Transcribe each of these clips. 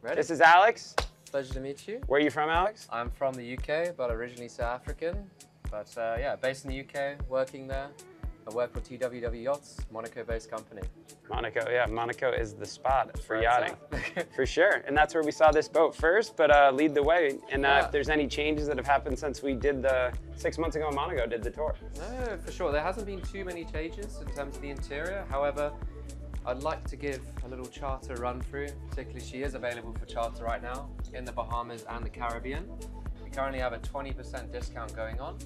Ready? This is Alex. Pleasure to meet you. Where are you from, Alex? I'm from the UK, but originally South African. But yeah, based in the UK, working there. I work for TWW Yachts, Monaco-based company. Monaco, yeah. Monaco is the spot for yachting. For sure. And that's where we saw this boat first, but lead the way. And if there's any changes that have happened since we did the 6 months ago in Monaco, did the tour. No, for sure. There hasn't been too many changes in terms of the interior. However, I'd like to give a little charter run through. Particularly, she is available for charter right now in the Bahamas and the Caribbean. We currently have a 20% discount going on,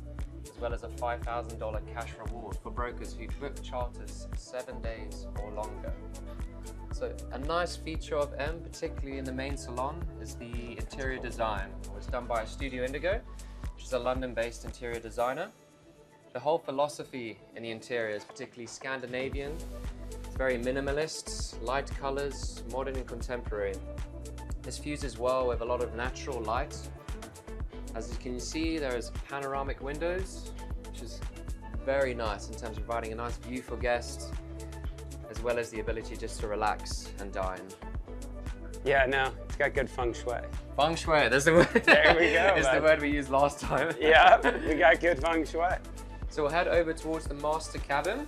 as well as a $5,000 cash reward for brokers who book charters 7 days or longer. So a nice feature of M, particularly in the main salon, is the interior design. It was done by Studio Indigo, which is a London-based interior designer. The whole philosophy in the interior is particularly Scandinavian. It's very minimalist, light colors, modern and contemporary. This fuses well with a lot of natural light. As you can see, there's panoramic windows, which is very nice in terms of providing a nice view for guests, as well as the ability just to relax and dine. Yeah, no, it's got good feng shui. Feng shui, that's the word. There we go. It's the word we used last time. Yeah, we got good feng shui. So we'll head over towards the master cabin.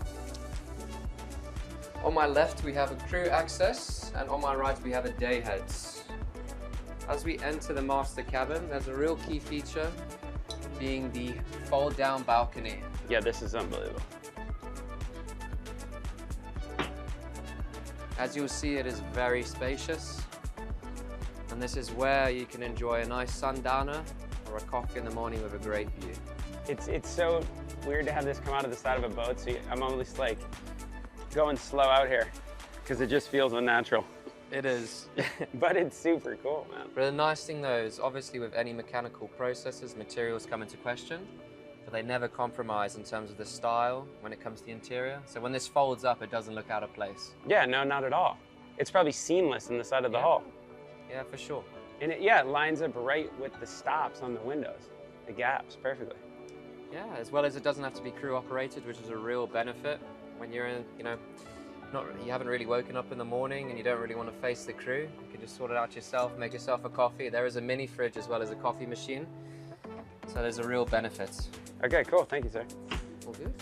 On my left, we have a crew access, and on my right, we have a day head. As we enter the master cabin, there's a real key feature being the fold down balcony. Yeah, this is unbelievable. As you'll see, it is very spacious. And this is where you can enjoy a nice sundowner or a coffee in the morning with a great view. It's so weird to have this come out of the side of a boat, so I'm almost like going slow out here because it just feels unnatural. It is. But it's super cool, man. But the nice thing though is obviously with any mechanical processes, materials come into question, but they never compromise in terms of the style when it comes to the interior. So when this folds up, it doesn't look out of place. Yeah, no, not at all. It's probably seamless in the side of the hull. Yeah, for sure. And it lines up right with the stops on the windows, the gaps, perfectly. Yeah, as well as it doesn't have to be crew operated, which is a real benefit when you're in, you haven't really woken up in the morning and you don't really want to face the crew. You can just sort it out yourself, make yourself a coffee. There is a mini fridge as well as a coffee machine. So there's a real benefit. Okay, cool. Thank you, sir. All good.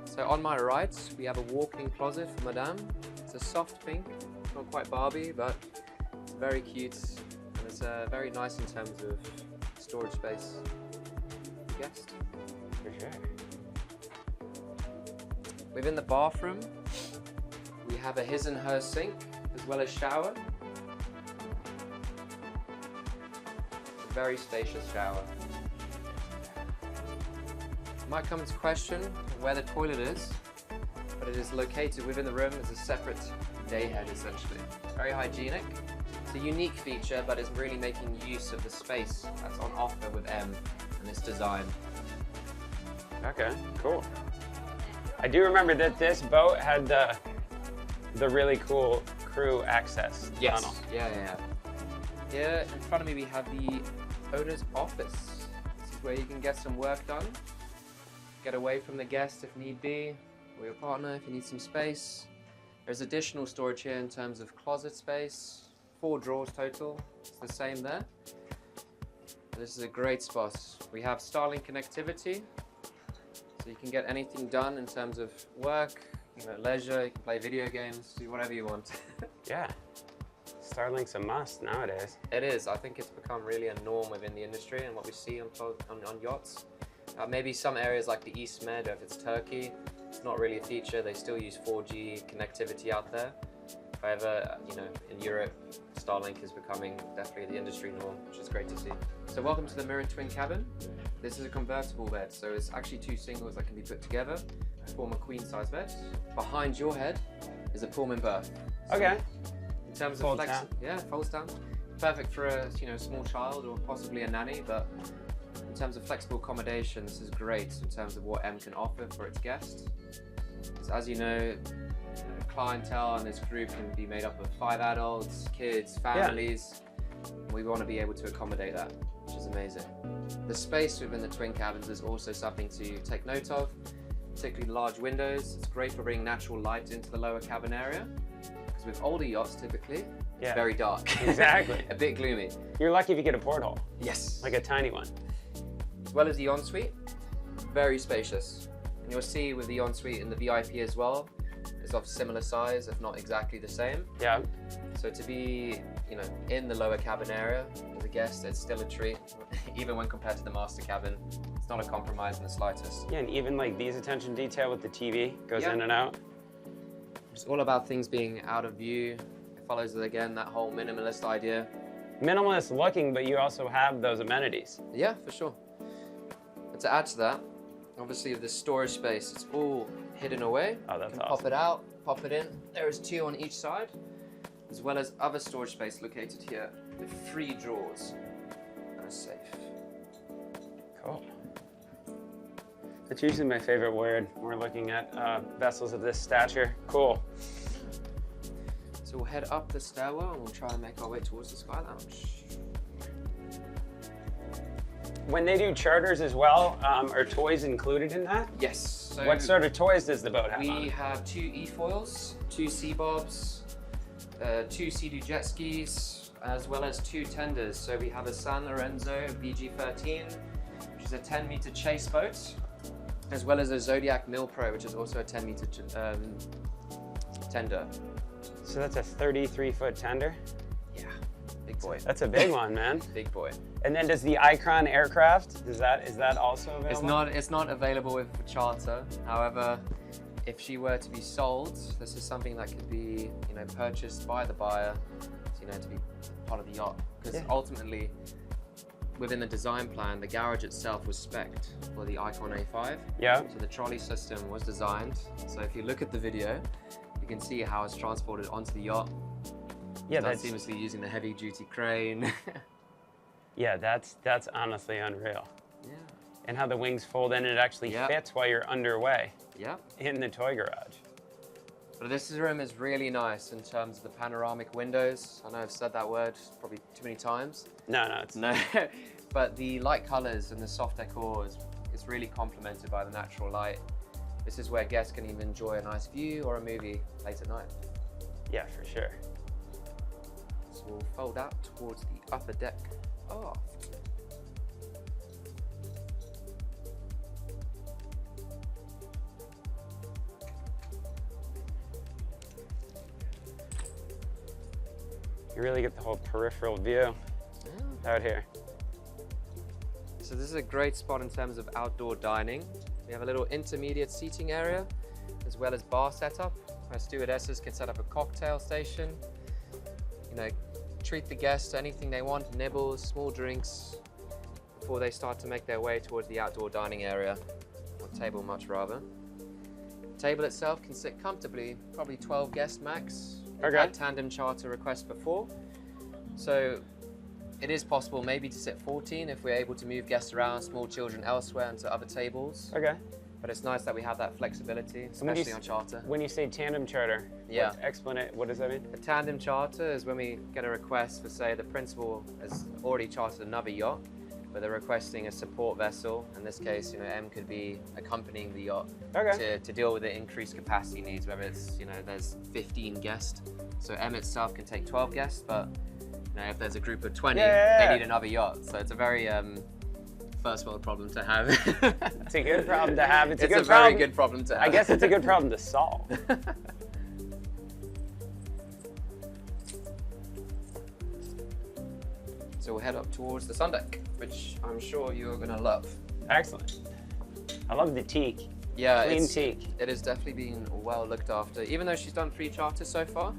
So on my right, we have a walk-in closet for Madame. It's a soft pink, not quite Barbie, but it's very cute. And it's very nice in terms of storage space for the guest. For sure. Within the bathroom, we have a his and her sink, as well as shower. A very spacious shower. It might come into question where the toilet is, but it is located within the room as a separate day head, essentially. Very hygienic. It's a unique feature, but it's really making use of the space that's on offer with M and this design. Okay, cool. I do remember that this boat had the really cool crew access tunnel. Yeah. Here in front of me we have the owner's office. This is where you can get some work done, get away from the guest if need be, or your partner if you need some space. There's additional storage here in terms of closet space, 4 drawers total, it's the same there. This is a great spot. We have Starlink connectivity, so you can get anything done in terms of work, leisure, you can play video games, do whatever you want. Yeah, Starlink's a must nowadays. It is. I think it's become really a norm within the industry and what we see on yachts. Maybe some areas like the East Med, or if it's Turkey, it's not really a feature. They still use 4G connectivity out there. However, in Europe, Starlink is becoming definitely the industry norm, which is great to see. So welcome to the mirrored twin cabin. This is a convertible bed, so it's actually 2 singles that can be put together to form a queen size bed. Behind your head is a Pullman berth. So okay. In terms of flex, folds down. Perfect for a small child or possibly a nanny, but in terms of flexible accommodation, this is great in terms of what M can offer for its guests. So as you know, clientele and this group can be made up of 5 adults, kids, families. Yeah. We want to be able to accommodate that, which is amazing. The space within the twin cabins is also something to take note of, particularly large windows. It's great for bringing natural light into the lower cabin area, because with older yachts typically, It's very dark. Exactly. A bit gloomy. You're lucky if you get a porthole. Yes. Like a tiny one. As well as the ensuite, very spacious. And you'll see with the ensuite and the VIP as well, it's of similar size, if not exactly the same. Yeah. So to be, you know, in the lower cabin area as a guest, it's still a treat, even when compared to the master cabin. It's not a compromise in the slightest. Yeah, and even like these attention detail with the TV goes in and out. It's all about things being out of view. It follows, again, that whole minimalist idea. Minimalist looking, but you also have those amenities. Yeah, for sure. But to add to that, obviously with the storage space, it's all hidden away. Oh, that's you can awesome. Pop it out, pop it in. There is 2 on each side, as well as other storage space located here with 3 drawers and a safe. Cool. That's usually my favorite word when we're looking at vessels of this stature. Cool. So we'll head up the stairwell and we'll try and make our way towards the Sky Lounge. When they do charters as well, are toys included in that? Yes. So what sort of toys does the boat have on we it? have 2 e-foils, 2 sea bobs, 2 sea-doo jet skis, as well as 2 tenders. So we have a Sanlorenzo BG13, which is a 10-meter chase boat, as well as a Zodiac Milpro, which is also a 10-meter tender. So that's a 33-foot tender? Yeah, big boy. That's a big one, man. Big boy. And then does the Icon aircraft, is that also available? It's not available with charter. However, if she were to be sold, this is something that could be, you know, purchased by the buyer, you know, to be part of the yacht. Because ultimately, within the design plan, the garage itself was spec'd for the Icon A5. Yeah. So the trolley system was designed. So if you look at the video, you can see how it's transported onto the yacht. Yeah, that's seamlessly using the heavy-duty crane. Yeah, that's honestly unreal. Yeah. And how the wings fold in, it actually fits while you're underway. Yep. In the toy garage. But this room is really nice in terms of the panoramic windows. I know I've said that word probably too many times. No, it's no. But the light colors and the soft decor is really complemented by the natural light. This is where guests can even enjoy a nice view or a movie late at night. Yeah, for sure. So we'll fold out towards the upper deck. Aft. You really get the whole peripheral view out here. So this is a great spot in terms of outdoor dining. We have a little intermediate seating area, as well as bar setup. Our stewardesses can set up a cocktail station. You know, treat the guests to anything they want, nibbles, small drinks, before they start to make their way towards the outdoor dining area, or table much rather. The table itself can sit comfortably, probably 12 guests max. We've had tandem charter requests before, so it is possible maybe to sit 14 if we're able to move guests around, small children elsewhere into other tables. Okay. But it's nice that we have that flexibility, especially on charter. When you say tandem charter, explain it. What does that mean? A tandem charter is when we get a request for, say, the principal has already chartered another yacht, but they're requesting a support vessel. In this case, you know, M could be accompanying the yacht to deal with the increased capacity needs, whether it's, you know, there's 15 guests. So M itself can take 12 guests, but you know, if there's a group of 20, they need another yacht. So it's a very first world problem to have. It's a good problem to have. It's a very good problem to have. I guess it's a good problem to solve. So we'll head up towards the sun deck, which I'm sure you're gonna love. Excellent. I love the teak. Yeah, clean teak. It has definitely been well looked after. Even though she's done 3 charters so far,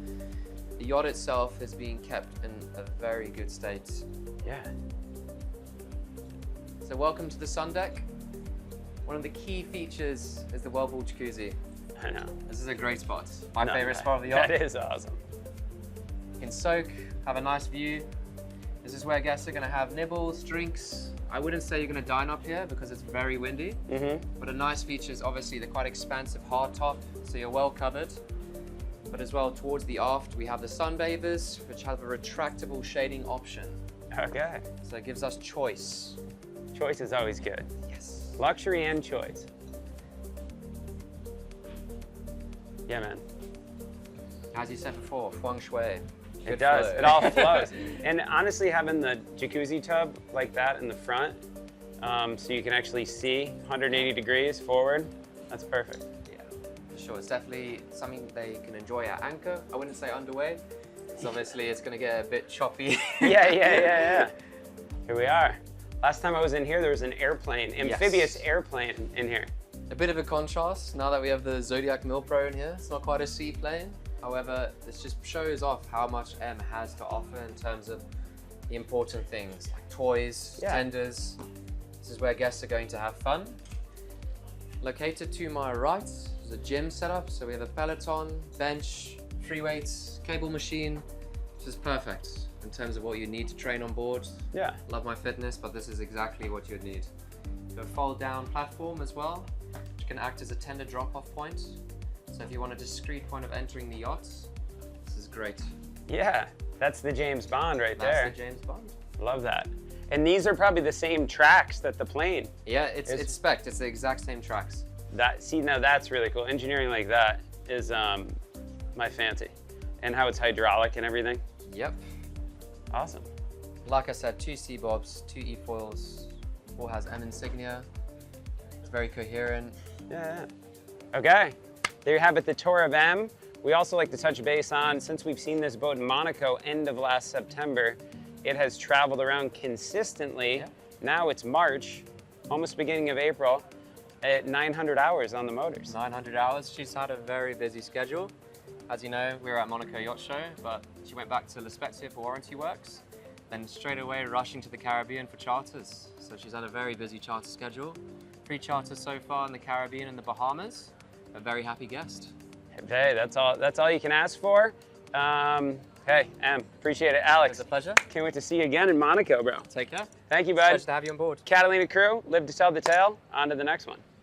the yacht itself is being kept in a very good state. Yeah. So welcome to the sun deck. One of the key features is the whirlpool jacuzzi. I know. This is a great spot. My favorite spot of the yacht. That is awesome. You can soak, have a nice view. This is where guests are gonna have nibbles, drinks. I wouldn't say you're gonna dine up here because it's very windy. But a nice feature is obviously the quite expansive hard top, so you're well covered. But as well, towards the aft, we have the sunbathers, which have a retractable shading option. Okay. So it gives us choice. Choice is always good. Yes. Luxury and choice. Yeah, man. As you said before, feng shui. It does. It all flows. And honestly, having the jacuzzi tub like that in the front, so you can actually see 180 degrees forward, that's perfect. Yeah, for sure. It's definitely something they can enjoy at anchor. I wouldn't say underway, because obviously it's going to get a bit choppy. Yeah. Here we are. Last time I was in here, there was an airplane, amphibious airplane in here. A bit of a contrast now that we have the Zodiac Milpro in here. It's not quite a seaplane. However, this just shows off how much M has to offer in terms of the important things like toys, tenders. This is where guests are going to have fun. Located to my right is a gym setup. So we have a Peloton, bench, free weights, cable machine. This is perfect in terms of what you need to train on board. Yeah. Love my fitness, but this is exactly what you'd need. So a fold down platform as well, which can act as a tender drop-off point. So if you want a discreet point of entering the yacht, this is great. Yeah, that's the James Bond right there. That's the James Bond. Love that. And these are probably the same tracks that the plane. Yeah, it's spec'd. It's the exact same tracks. Now that's really cool. Engineering like that is my fancy. And how it's hydraulic and everything. Yep. Awesome. Like I said, 2 C-bobs, 2 E-foils, all has M insignia. It's very coherent. Yeah. Okay, there you have it, the tour of M. We also like to touch base on, since we've seen this boat in Monaco end of last September, it has traveled around consistently. Yeah. Now it's March, almost beginning of April, at 900 hours on the motors. 900 hours. She's had a very busy schedule. As you know, we were at Monaco Yacht Show, but she went back to Expansive for warranty works, then straight away rushing to the Caribbean for charters. So she's had a very busy charter schedule. 3 charters so far in the Caribbean and the Bahamas. A very happy guest. Hey, that's all you can ask for. Hey, Em, appreciate it. Alex. It's a pleasure. Can't wait to see you again in Monaco, bro. Take care. Thank you, bud. Pleasure to have you on board. Catalina crew, live to tell the tale. On to the next one.